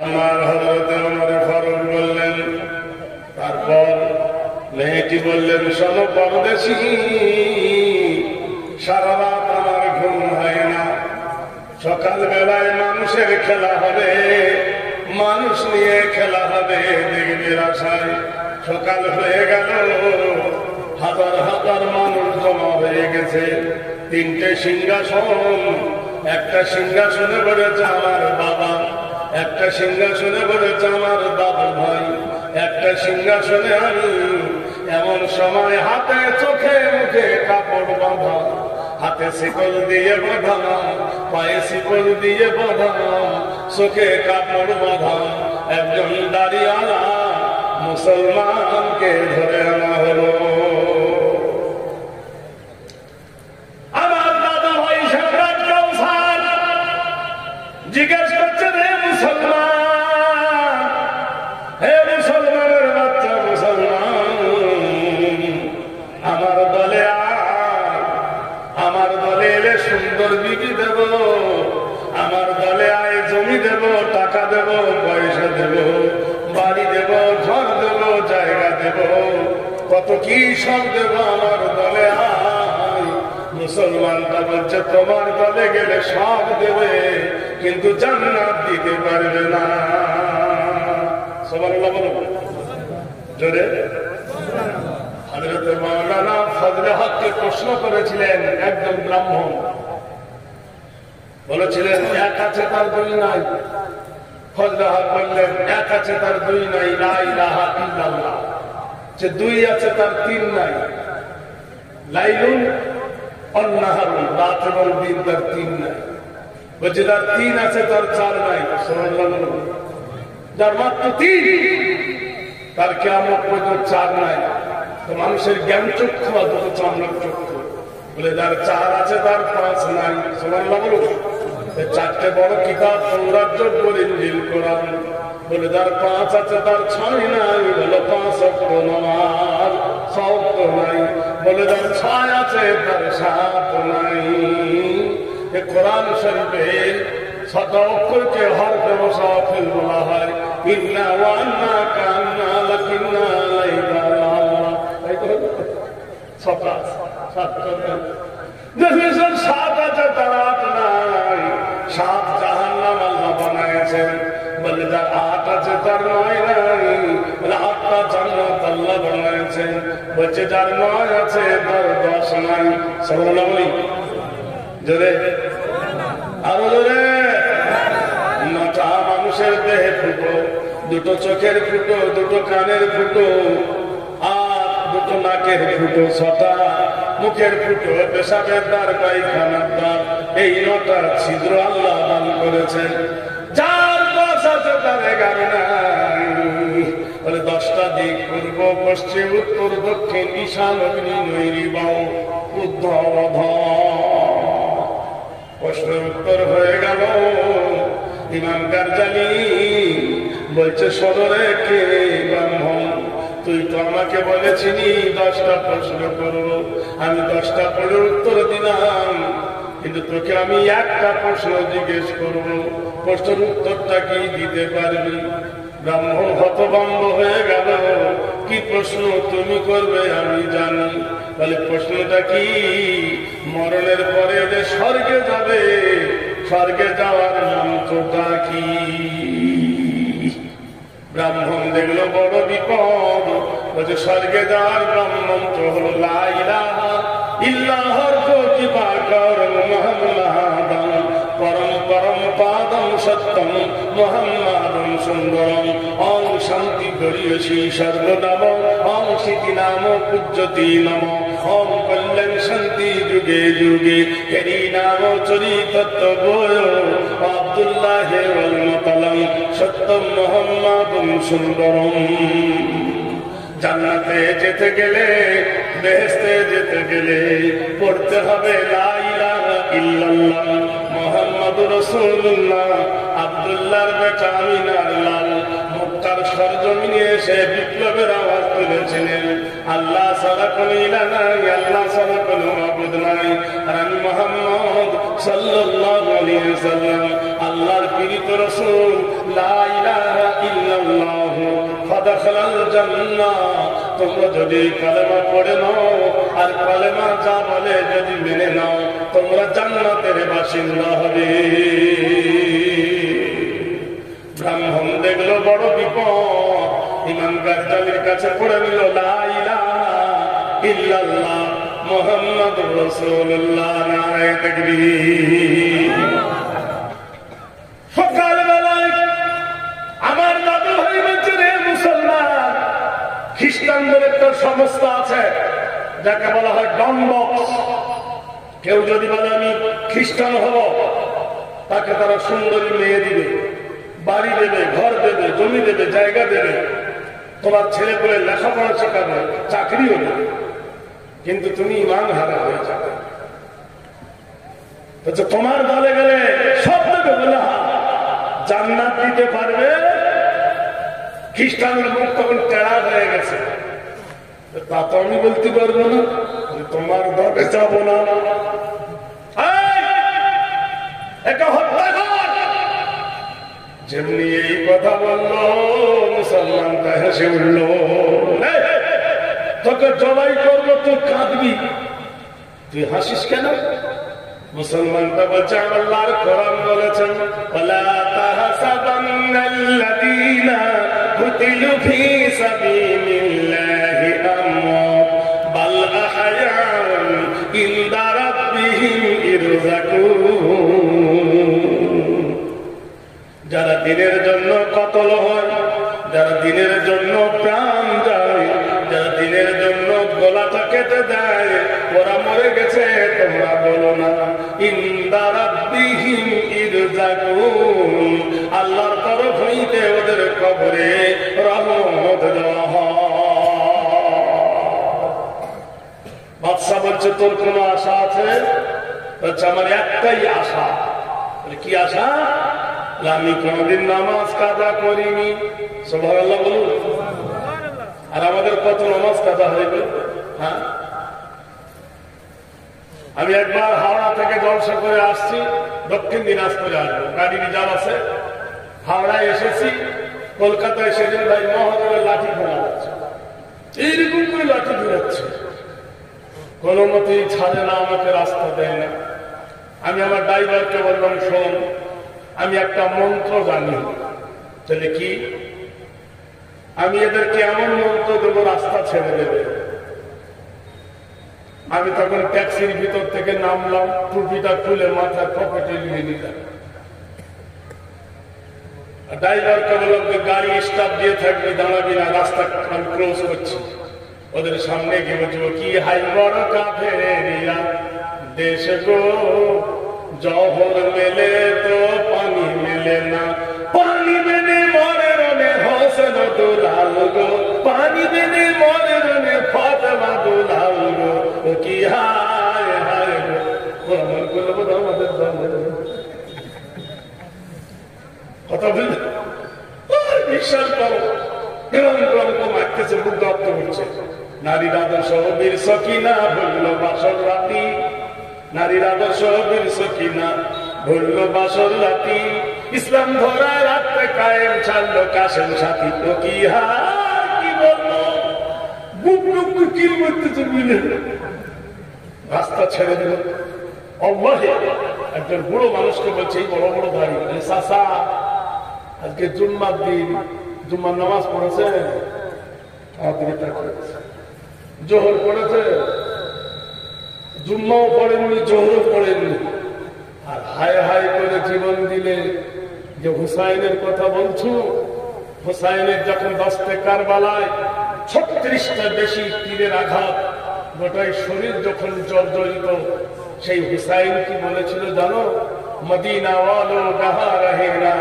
আমার হযরত ওমর ফারুক বললেন, তারপর মেয়েটি বললেন, শোনো পরদেশী, সারা রাত আমার ঘুম হয় না, সকাল বেলায় মানুষের খেলা হবে, মানুষ নিয়ে খেলা হবে, দেখবে আশায় সকাল হয়ে গেল, হাজার হাজার মানুষ জমা হয়ে গেছে, তিনটে সিংহাসন, একটা সিংহাসনে বসেছে আমার বাবা, একটা সিংহাসনে বসেছে আমার দাদু ভাই, একটা সিংহাসনে আমি। এমন সময় হাতে চোখে মুখে কাপড় বাঁধা, হাতে শিকল দিয়ে বাঁধা, পায়ে শিকল দিয়ে বাঁধা, চোখে কাপড় বাঁধা একজন দাঁড়িয়ালা মুসলমানকে ধরে আনা হলো। আমার দাদা ভাই সম্রাট কাউসার জিজ্ঞেস করছে, রে মুসলমান, হে মুসলমানের বাচ্চা মুসলমান, আমার দলে আমার দলে এলে সুন্দর বিবি দেব, আমার দলে আয় জমি দেব, টাকা দেব, পয়সা দেব, বাড়ি দেব, ঘর দেব, জায়গা দেব, কত কি সব দেব, আমার দলে আয়। মুসলমানটা বলছে, তোমার দলে গেলে সব দেবে, কিন্তু জান্নাত দিতে পারবে না। সুবহানাল্লাহ বলো জোরে। হযরত মাওলানা ফজলে হককে প্রশ্ন করেছিলেন একজন ব্রাহ্মণ, বলেছিলেন, এক আছে তার দুই নাই। ফজলে হক বললেন, এক আছে তার দুই নাই, লা ইলাহা ইল্লাল্লাহ। যে দুই আছে তার তিন নাই, লাইলুন ওয়ান নাহারুন, রাত এবং দিন তার তিন নাই। বলছে যার তিন আছে তার চার নাই। সুবহানাল্লাহ। যার মাত্র তিন, তার কিয়ামত পর্যন্ত চার নাই। তো মানুষের জ্ঞান চক্ষু অথচ চামড়ার চক্ষু। বলে যার চার আছে তার পাঁচ নাই। সুবহানাল্লাহ বলুন। চারটে বড় কিতাব, তাওরাত, জবুর, ইনজিল, কোরআন। বলে যার পাঁচ আছে তার ছয় নাই। বলে পাঁচ ওয়াক্ত নামাজ, ছয় ওয়াক্ত নাই। বলে যার ছয় আছে তার সাত নাই। কোরআন শরীফে শত অক্ষরকে হরফে মুসাফির বলা হয়। ইন্না ওয়া আন্না কান্না লাকিন্না লাইলা আল্লাহ। তাই তো সাত আছে তার আট নাই। সাত জাহান্নাম আল্লাহ বানাইছেন। বলে যার আট আছে তার নয় নাই। বলে আটটা জান্নাত আল্লাহ বানাইছেন। বলছে যার নয় আছে তার 10 নাই। সুবহানাল্লাহ বলি জোরে, আরো জোরে। 9টা মানুষের দেহে ফুটো, 2টো চোখের ফুটো, 2টো কানের ফুটো, আর 2টো নাকের ফুটো, 6টা মুখের ফুটো, পেশাবের দ্বার, পায়খানার দ্বার। এই 9টা ছিদ্র আল্লাহ দান করেছেন। যার 10 আছে তার 11 নাই। বলে 10টা দিক, পূর্ব, পশ্চিম, উত্তর, দক্ষিণ, ঈশান, অগ্নি, নৈরি, বাউ, উদ্ধ, অধ। প্রশ্নের উত্তর হয়ে গেল। ইমাম গারজালি বলছে, সদরে কে ব্রাহ্মণ, তুই তো আমাকে বলেছিলি 10টা প্রশ্ন করব, আমি 10টা পড়ে উত্তর দিলাম, কিন্তু তোকে আমি একটা প্রশ্ন জিজ্ঞেস করব, প্রশ্নের উত্তরটা কি দিতে পারবি? ব্রাহ্মণ হতভম্ব হয়ে গেল। কি প্রশ্ন তুমি করবে আমি জানি। বলে প্রশ্নটা কি? মরণের পরে যে স্বর্গে যাবে, স্বর্গে যাওয়ার মন্ত্রটা কি? ব্রাহ্মণ দেখলো বড় বিপদ। বলছে স্বর্গে যাওয়ার ব্রহ্মমন্ত্র হলো লা ইলাহা ইল্লাল্লাহর প্রতিপাকর মুহাম্মাদান পরম পরম পাদম সত্যম মুহাম্মাদুন সুন্দরম। ওম শান্তি গরিয়সী সর্বনাম, ওম শিতি নাম পূজ্যতি নম, ওম কল্যাণ শান্তি যুগে যুগে। হেরি নাম চরিতত্ব বয় আব্দুল্লাহ ওয়াল মুতালাম সত্যম মুহাম্মাদুন সুন্দরম। জান্নাতে যেতে গেলে, বেহেশতে যেতে গেলে পড়তে হবে লা ইলাহা ইল্লাল্লাহ মুহাম্মাদুর রাসূলুল্লাহ। আব্দুল্লাহর বেটা আমিনার লাল মক্কার সরজমিনে এসে বিপ্লবের আওয়াজ তুলেছিলেন, আল্লাহ ছাড়া কোনো ইলাহ নাই, আল্লাহ ছাড়া কোনো মাবুদ নাই, আর আমি মুহাম্মদ সাল্লাল্লাহু আলাইহি ওয়াসাল্লাম আল্লাহর প্রেরিত রাসূল। লা ইলাহা ফাদাখালাল জান্নাহ, তোমরা যদি কালেমা পড়ে নাও আর কালেমা যা বলে যদি মেনে নাও, তোমরা জান্নাতের বাসিন্দা হবে। ব্রাহ্মণ দেখলো বড় বিপদ, ইমাম গাজ্জালির কাছে পড়ে নিল লা ইলাহা ইল্লাল্লাহ মুহাম্মাদুর রাসূলুল্লাহ, নারে তাকবীর। সকালবেলায় আমার দাদু ভাই বলছে, রে মুসলমান, খ্রিস্টানদের একটা সংস্থা আছে যাকে বলা হয় ডন বক্স। কেউ যদি বলে আমি খ্রিস্টান হব, তাকে তারা সুন্দরী মেয়ে দিবে, বাড়ি দেবে, ঘর দেবে, জমি দেবে, জায়গা দেবে, তোমার ছেলে পেলে লেখাপড়া শেখাবে, চাকরিও দেবে, কিন্তু তুমি ইমান হারা হয়ে যাবে। তোমার দলে গেলে সব দেবে বলে জান্নাত দিতে পারবে। খ্রিস্টানের মুখ তখন টেড়া হয়ে গেছে, তা তো আমি বলতে পারবো না, তোমার দলে যাব না। যেমনি এই কথা বললো, মুসলমানটা হেসে উঠল। তোকে জবাই করবো, তুই কাঁদবি, তুই হাসিস কেন? মুসলমানটা বলছে, আল্লাহর কোরআন বলেছেন, ওয়ালা তাহসাবান্নাল্লাযীনা কুতিলু ফী সাবিলিল্লাহি আমওয়াত বাল আহয়াউন ইনদা রাব্বিহিম ইরযাকুন। যারা দিনের জন্য কতল হয়, যারা দিনের জন্য প্রাণ যায়, যারা দিনের জন্য গলাটা কেটে দেয়, ওরা মরে গেছে তোমরা বলো না। ইনদা রাব্বিহিম ইরযাকুন, আল্লাহর তরফ হইতে ওদের কবরে রহমত দেওয়া হয়। বাদশা বলছে, তোর কোনো আশা আছে? বলছে, আমার একটাই আশা। কি আশা? আমি কোনদিন নামাজ কাজা করিনি। সুবহানাল্লাহ বলুন। আর আমাদের কত নামাজ কাজা হইবে? হ্যাঁ, আমি একবার হাওড়া থেকে জলসা করে আসছি, দক্ষিণ দিনাজপুরে আসবো, গাড়ি রিজার্ভ আছে। হাওড়ায় এসেছি, কলকাতায় সেদিন ভাই মহাজনের লাঠি ফেলা যাচ্ছে, এইরকম করে লাঠি ফেরাচ্ছে, কোন মতেই ছাড়ে না, আমাকে রাস্তা দেয় না। আমি আমার ড্রাইভারকে বললাম, শোন, আমি একটা মন্ত্র জানি। তাহলে কি? আমি এদেরকে এমন মন্ত্র দেবো, রাস্তা ছেড়ে দেবে। আমি তখন ট্যাক্সির ভিতর থেকে নামলাম, টুপিটা খুলে মাথায় পকেটে নিয়ে নিলাম। ড্রাইভারকে বললাম, গাড়ি স্টার্ট দিয়ে থাকবে, দাঁড়াবি না, রাস্তা আমি ক্লোজ করছি। ওদের সামনে গিয়ে বলছিল, কি হাই বড় কাফেরিয়া দেশ গো, জহর মেলে তো পানি মেলে না, পানি মেনে মরে রনে হোসেন দুলাল গো, পানি মেনে মরে রনে ফাতেমা দুলাল গো, কি হায় হায় গো। আমার করবো আমাদের কথা বললে বিশ্বাস করো, এরকম মারতেছে, বুক দপ্ত করছে। নারীর আদর্শ বীর সকিনা ভুলল বাসর রাতি, নারীর আদর্শ বীর সকিনা ভুলল বাসর রাতি, ইসলাম ধরায় রাত্রে কায়েম ছাড়লো কাশেম সাথী, তো কি হায় কি বললো, বুক বুক কিল করতেছে, বুঝলেন, রাস্তা ছেড়ে দিল। অল্লাহে একজন বুড়ো মানুষকে বলছে, এই বড় বড় গাড়ি, চাচা আজকে জুম্মার দিন, জুম্মার নামাজ পড়েছে? জোহর পড়েছে? জুম্মাও পড়েননি, জোহরও পড়েননি, আর হায় হায় করে জীবন দিলে। যে হুসাইনের কথা বলছো, হুসাইনের যখন দস্তে কারবালায় 36টা বেশি তীরের আঘাত, গোটাই শরীর যখন জর্জরিত, সেই হুসাইন কি বলেছিল জানো? মদিনা ওয়ালো গাহা রহে না,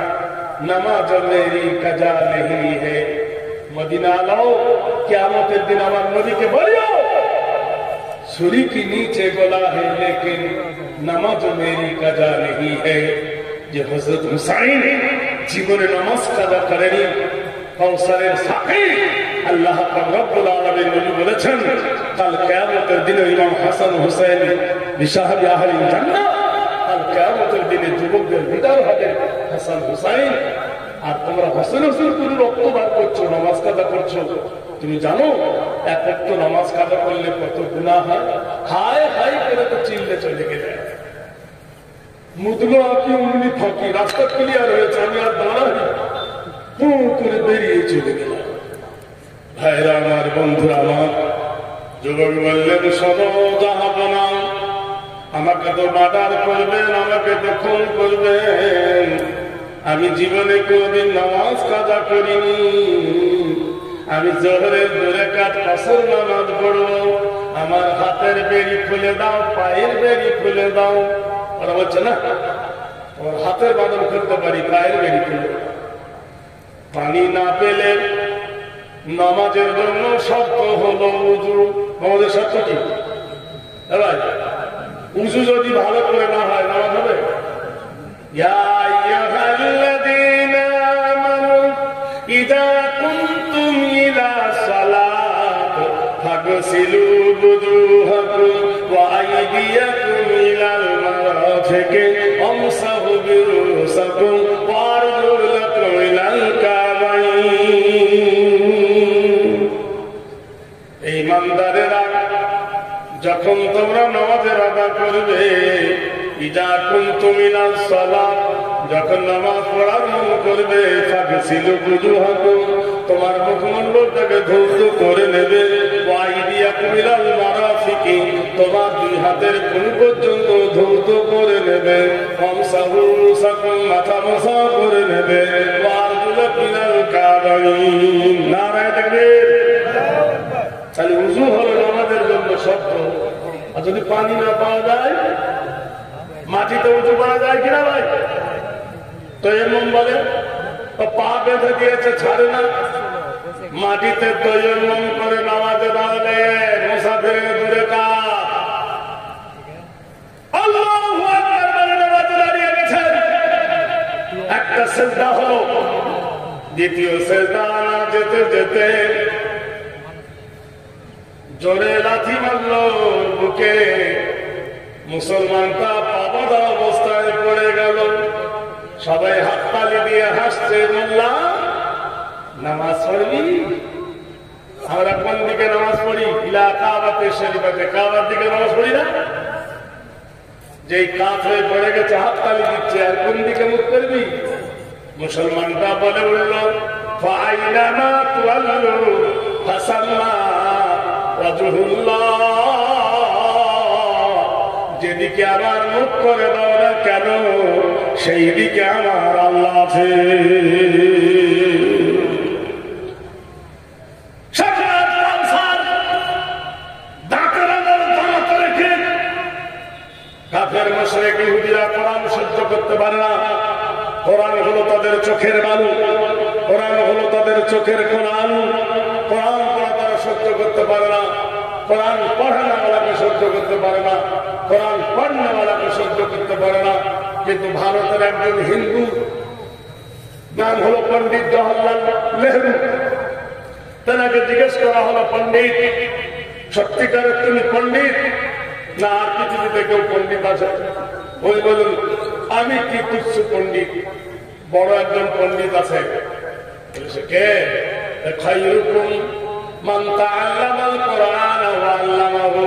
नमाज मेरी कजा नहीं है, मदीना लाओ, क़यामत दिन আমার নবীকে বলিও, ছুরি কি নিচে গলা है लेकिन नमाज मेरी कजा नहीं है। যে হযরত হুসাইন জীবনে নামাজ কাজা করেনি, কাউসারের সাকি আল্লাহ পাক রব্বুল আলামিন নবী বলেছেন, কাল কিয়ামতের দিনে ইমাম হাসান হুসাইন বিশাহাবি আহলিল জান্নাহ, কাল কিয়ামতের দিনে যুবকদের লিডার হবে হাসান হুসাইন। আর তোমরা হসেন হসেন করে রক্ত বার করছো, নামাজ কাজা করছো। তুমি জানো এক ওয়াক্ত নামাজ কাজা করলে কত গুনাহ হয়? হায় হায় করে তো চিল্লে চলে গেলে মুদলো আপনি অমনি ফাঁকি, রাস্তা ক্লিয়ার হয়েছে, আমি আর দাঁড়াই পু করে বেরিয়ে চলে গেলাম। ভাইরা আমার, বন্ধুরা আমার, যুবক বললেন শোনো জাহাপনা, আমাকে তো মার্ডার করবেন, আমাকে তো খুন করবেন, আমি জীবনে কোনদিন নামাজ কাজা করিনি, আমি জোহরের 2 রাকাত আসর নামাজ পড়বো, আমার হাতের বেড়ি খুলে দাও, পায়ের বেড়ি খুলে দাও। ওরা বলছে না, ওর হাতের বাঁধন খুলতে পারি, পায়ের বেড়ি খুলে। পানি না পেলে নামাজের জন্য শর্ত হলো উযু। আমাদের শর্ত কি? ভাই উযু যদি ভালো করে না হয় নামাজ হবে? ইয়া আইয়ুহাল্লাযীনা আমানু ইযা কুনতুম ইলা সালাত ফাগসিলু বুজুহাকুম ওয়া আইদিয়াকুম ইলাল মারাফিকি ওয়ামসাহু বিরুসাকুম ওয়া আরজুলাকুম ইলাল কাবাইন। ঈমানদারেরা, যখন তোমরা নামাজের আদা করবে, ইযা কুনতুম ইলা সালাত, যখন নামাজ পড়ার মন করবে, ফাগসিলু বুজুহাকুম, তোমার মুখমণ্ডলটাকে ধৌত করে নেবে, ওয়া আইদিয়াকুম ইলাল মারাফিকি, তোমার 2 হাতের কোণ পর্যন্ত ধৌত করে নেবে, ওয়ামসাহু রুসাকুম, মাথা মোছা করে নেবে, ওয়া আরজুলাকুম ইলাল কাবাইন। নারায়ে তাকবীর। তাহলে উযু হলো নামাজের জন্য শর্ত। আর যদি পানি না পাওয়া যায়, মাটিতে উঁচু করা যায় কিনা ভাই? তো এমন বলে পা বেঁধে দিয়েছে, ছাড়ে না, মাটিতে তৈমম করে নামাজে দাঁড়ালে মুসাফিরের 2 রাকাত। আল্লাহু আকবার বলে নামাজে দাঁড়িয়ে গেছেন। একটা সিজদা হলো, দ্বিতীয় সিজদা না যেতে যেতে জোরে লাথি মারল বুকে, মুসলমানটা পাবাদা অবস্থায় পড়ে গেল। সবাই হাততালি দিয়ে হাসছে, মোল্লা নামাজ পড়বি? আমরা কোন দিকে নামাজ পড়ি? ইলা কাবাতে শরীফাতে, কাবার দিকে নামাজ পড়ি না? যেই কাত হয়ে পড়ে গেছে হাততালি দিচ্ছে, আর কোন দিকে মুখ করবি? মুসলমানটা বলে উঠল, ফাইনামা তুআল্লু ফাসাম্মা ওয়াজহুল্লাহ, যেদিকে আমার মুখ করে দাও না কেন, সেই দিকে আমার আল্লাহ আছে। কাফের মুশরিক ইহুদিরা কোরআন সহ্য করতে পারে না। কোরআন হলো তাদের চোখের বালু, কোরআন হলো তাদের চোখের কোরআন। কোরআন পড়া তারা সহ্য করতে পারে না, কোরআন পড়ানোওয়ালাকে সহ্য করতে পারে না, কোরআন পড়ানোওয়ালাকে সহ্য করতে পারে না। কিন্তু ভারতের একজন হিন্দু, নাম হলো পণ্ডিত জওহরলাল নেহরু, তাকে জিজ্ঞেস করা হলো, পণ্ডিত সত্যিকারের তুমি পণ্ডিত না আর পৃথিবীতে কেউ পণ্ডিত আছে? ওই বলুন, আমি কি তুচ্ছ পণ্ডিত, বড় একজন পণ্ডিত আছে। কে? খায়রুকুম মান তাআল্লামাল কুরআন ওয়া আল্লামাহু,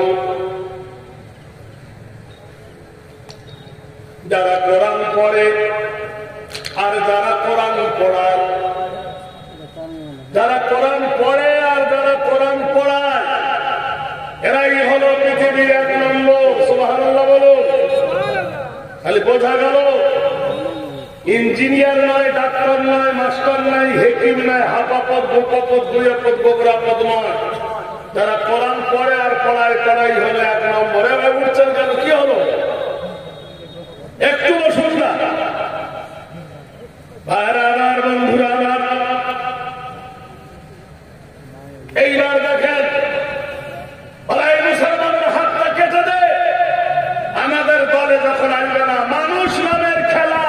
যারা কোরআন পড়ে আর যারা কোরআন পড়ায়, যারা কোরআন পড়ে আর যারা কোরআন পড়ায়, এরাই হলো পৃথিবীর 1 নম্বর। সুবহানাল্লাহ বলো। খালি বোঝা গেল, ইঞ্জিনিয়ার নয়, ডাক্তার নয়, মাস্টার নয়, হেকিম নয়, হাপাপদ, গোপাপদ, গুয়াপদ, গোবরাপদ নয়, যারা কোরআন পড়ে আর পড়ায় তারাই হলো 1 নম্বর। এবার বুঝছেন কেন? কি হলো? একটু বসুন না ভাইরা আমার, বন্ধুরা আমার। এইবার দেখেন, মুসলমানের হাতটা কেটে দে, আমাদের দলে যখন আসবে না, মানুষ নামের খেলা।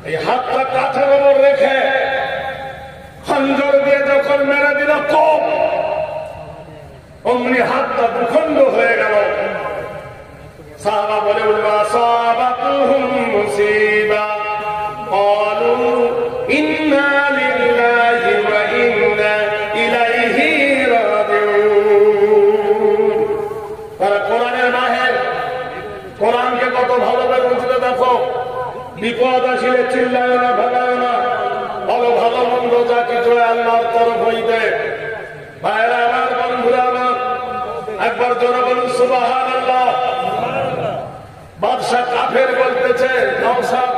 এই হাতটা কাঠের উপর রেখে খঞ্জর দিয়ে যখন মেরে দিল কোপ, অমনি হাতটা ভূখণ্ড হয়ে গেল। সাহাবা বলে উঠল, আসাবাতুহুম মুসিবা ক্বালু ইন্না লিল্লাহি ওয়া ইন্না ইলাইহি রাজিউন। তারা কোরআনের মাহের, কোরআনকে কত ভালোভাবে বুঝতে দেখো। বিপদ আসলে চিল্লায় না, ভাগায় না, ভালো ভালো মন্দ যা কিছু আল্লাহর তরফ হইতে। ভাইরা আমার, বন্ধুরা আমার, একবার জোরে বলুন সুবহানাল্লাহ। বাদশা কাফের বলতেছে, নওশাদ